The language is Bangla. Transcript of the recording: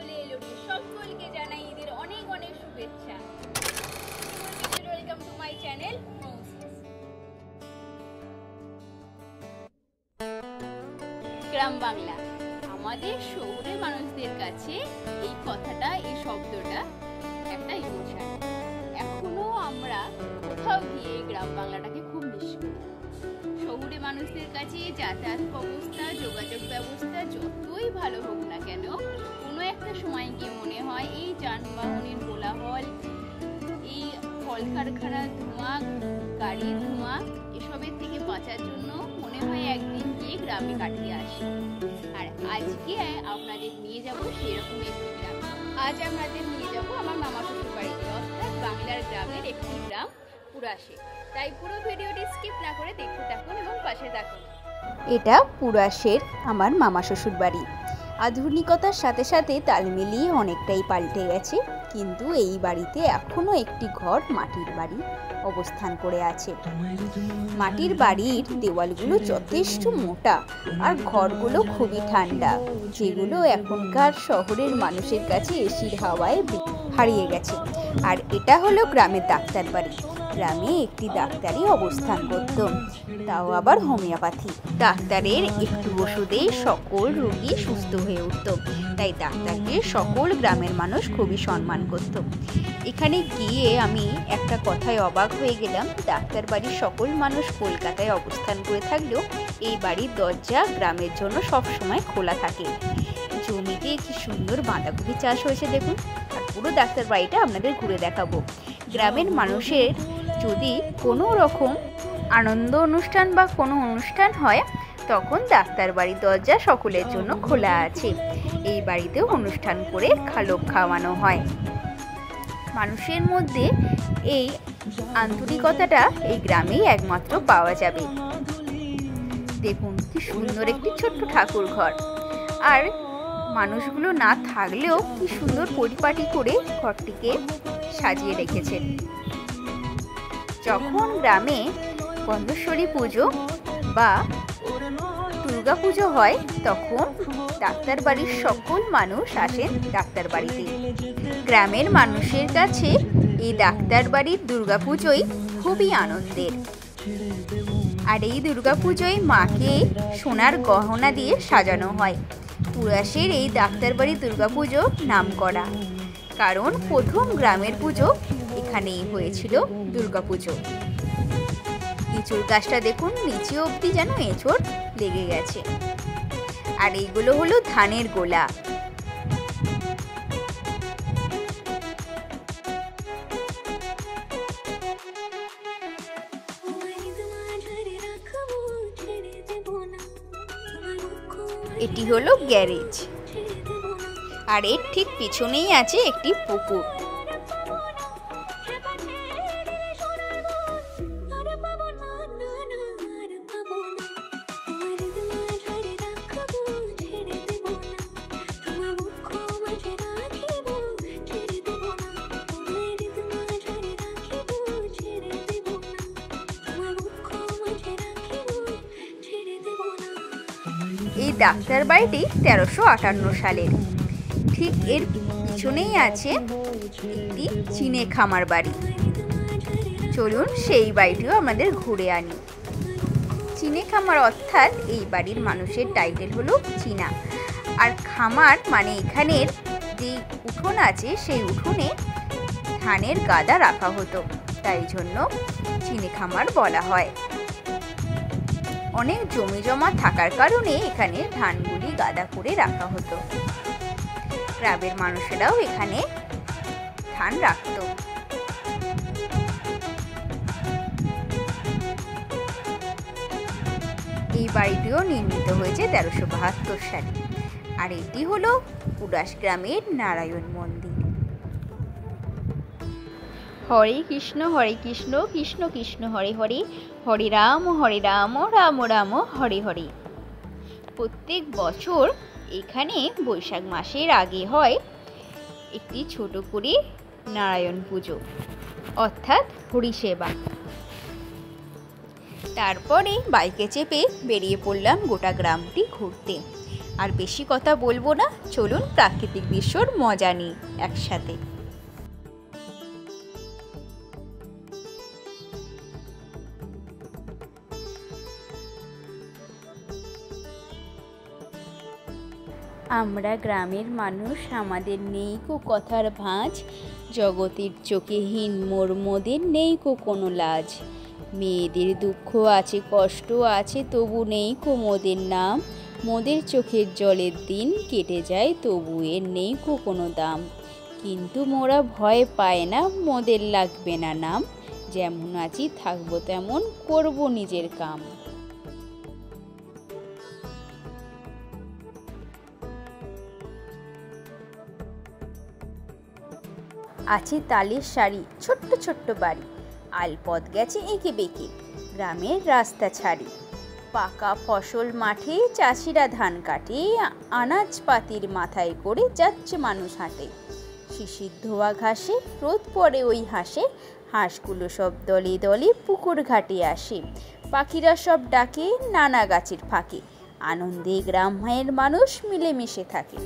চলে এলো, সকলকে জানাই ঈদের অনেক অনেক শুভেচ্ছা। Welcome to my channel. গ্রাম বাংলা আমাদের শহরের মানুষদের কাছে এই কথাটা, এই শব্দটা একটা ইমোশন। এখনো আমরা কোথাও গিয়ে গ্রাম বাংলাটাকে খুব মিস করি। শহুরে মানুষদের কাছে যাতায়াত ব্যবস্থা, যোগাযোগ ব্যবস্থা যতই ভালো হোক না কেন, কোনো একটা সময় গিয়ে মনে হয় এই যানবাহনের কোলাহল, এই কলকারখানার ধোঁয়া, গাড়ির ধোঁয়া, এসবের থেকে বাঁচার জন্য মনে হয় একদিন গিয়ে গ্রামে কাটিয়ে আসি। আর আজকে আপনাদের নিয়ে যাব সেরকম একটি গ্রাম। আজ আপনাদের নিয়ে যাব আমার মামা শ্বশুর বাড়িতে, অর্থাৎ বাংলার গ্রামের একটি গ্রাম পুরাশে। তাই পুরো ভিডিওটি স্কিপ না করে দেখতে থাকুন এবং পাশে থাকুন। এটা পুরাশের আমার মামা শ্বশুর বাড়ি। আধুনিকতার সাথে সাথে তাল মিলিয়ে অনেকটাই পাল্টে গেছে, কিন্তু এই বাড়িতে এখনো একটি ঘর মাটির বাড়ি অবস্থান করে আছে। মাটির বাড়ির দেওয়ালগুলো যথেষ্ট মোটা আর ঘরগুলো খুবই ঠান্ডা, যেগুলো এখনকার শহরের মানুষের কাছে এসির হাওয়ায় হারিয়ে গেছে। আর এটা হলো গ্রামের ডাক্তার বাড়ি। গ্রামে একটি ডাক্তারই অবস্থান করত, তাও আবার হোমিওপ্যাথি। ডাক্তারের একটু ওষুধেই সকল রোগী সুস্থ হয়ে উঠত, তাই ডাক্তারকে সকল গ্রামের মানুষ খুবই সম্মান করত। এখানে গিয়ে আমি একটা কথায় অবাক হয়ে গেলাম, ডাক্তার বাড়ির সকল মানুষ কলকাতায় অবস্থান করে থাকলেও এই বাড়ির দরজা গ্রামের জন্য সব সময় খোলা থাকে। জমিতে কি সুন্দর বাঁধাকপি চাষ হয়েছে দেখুন। আর পুরো ডাক্তার বাড়িটা আপনাদের ঘুরে দেখাবো। গ্রামের মানুষের যদি কোনো রকম আনন্দ অনুষ্ঠান বা কোনো অনুষ্ঠান হয়, তখন ডাক্তার বাড়ির দরজা সকলের জন্য খোলা আছে। এই বাড়িতেও অনুষ্ঠান করে লোক খাওয়ানো হয়। মানুষের মধ্যে এই আন্তরিকতাটা এই গ্রামেই একমাত্র পাওয়া যাবে। দেখুন কি সুন্দর একটি ছোট্ট ঠাকুর ঘর, আর মানুষগুলো না থাকলেও কি সুন্দর পরিপাটি করে ঘরটিকে সাজিয়ে রেখেছেন। যখন গ্রামে গন্ধেশ্বরী পুজো বা দুর্গা পুজো হয়, তখন ডাক্তার বাড়ির সকল মানুষ আসেন ডাক্তার বাড়িতে। গ্রামের মানুষের কাছে এই ডাক্তার বাড়ির দুর্গা পুজোই খুবই আনন্দের। আর এই দুর্গা পুজোয় মাকে সোনার গহনা দিয়ে সাজানো হয়। পুরাশের এই ডাক্তার বাড়ির দুর্গা পুজো নাম করা, কারণ প্রথম গ্রামের পুজো এখানেই হয়েছিল দুর্গা পুজো। এঁচড় গাছটা দেখুন, নিচে অবধি যেন এঁচড় লেগে গেছে। আর এইগুলো হলো ধানের গোলা। এটি হলো গ্যারেজ, আর এর ঠিক পিছনেই আছে একটি পুকুর। এই ডাক্তার বাড়িটি 1358 সালের। ঠিক এর পিছনেই আছে একটি চিনে খামার বাড়ি। চলুন সেই বাড়িটিও আমাদের ঘুরে আনি। চিনে খামার অর্থাৎ এই বাড়ির মানুষের টাইটেল হলো চীনা, আর খামার মানে এখানের যে উঠোন আছে সেই উঠোনে ধানের গাদা রাখা হতো, তাই জন্য চিনে খামার বলা হয়। অনেক জমি জমা থাকার কারণে এখানে ধানগুলি গাদা করে রাখা হতো। গ্রামের মানুষেরাও এখানে ধান রাখত। এই বাড়িটিও নির্মিত হয়েছে 1372 সালে। আর এটি হলো পুরাশ গ্রামের নারায়ণ মন্দির। হরে কৃষ্ণ কৃষ্ণ কৃষ্ণ হরে হরে, হরে রাম রাম রাম হরে হরে। প্রত্যেক বছর এখানে বৈশাখ মাসের আগে হয় একটি ছোট করে নারায়ণ পুজো, অর্থাৎ হরিসেবা। তারপরে বাইকে চেপে বেরিয়ে পড়লাম গোটা গ্রামটি ঘুরতে। আর বেশি কথা বলবো না, চলুন প্রাকৃতিক দৃশ্যর মজা নিই একসাথে। আমরা গ্রামের মানুষ, আমাদের নেই কো কথার ভাঁজ, জগতের চোখে হীন মোর মোদের নেই কো কোনো লাজ। মেয়েদের দুঃখ আছে, কষ্ট আছে, তবু নেই কো মোদের নাম। মোদের চোখের জলের দিন কেটে যায়, তবু এর নেই কো কোনো দাম। কিন্তু মোরা ভয় পায় না, মোদের লাগবে না নাম। যেমন আছি থাকবো তেমন, করব নিজের কাম। আছে তালের শাড়ি, ছোট্ট ছোট্ট বাড়ি, আলপথ গেছে এঁকে বেঁকে গ্রামের রাস্তা ছাড়ি। পাকা ফসল মাঠে চাষিরা ধান কাটে, আনাজপাতির মাথায় করে যাচ্ছে মানুষ হাঁটে। শিশির ধোয়া ঘাসে রোদ পড়ে ওই হাসে, হাঁসগুলো সব দলে দলে পুকুর ঘাটে আসে। পাখিরা সব ডাকে নানা গাছের ফাঁকে, আনন্দে গ্রামের মানুষ মিলেমিশে থাকে।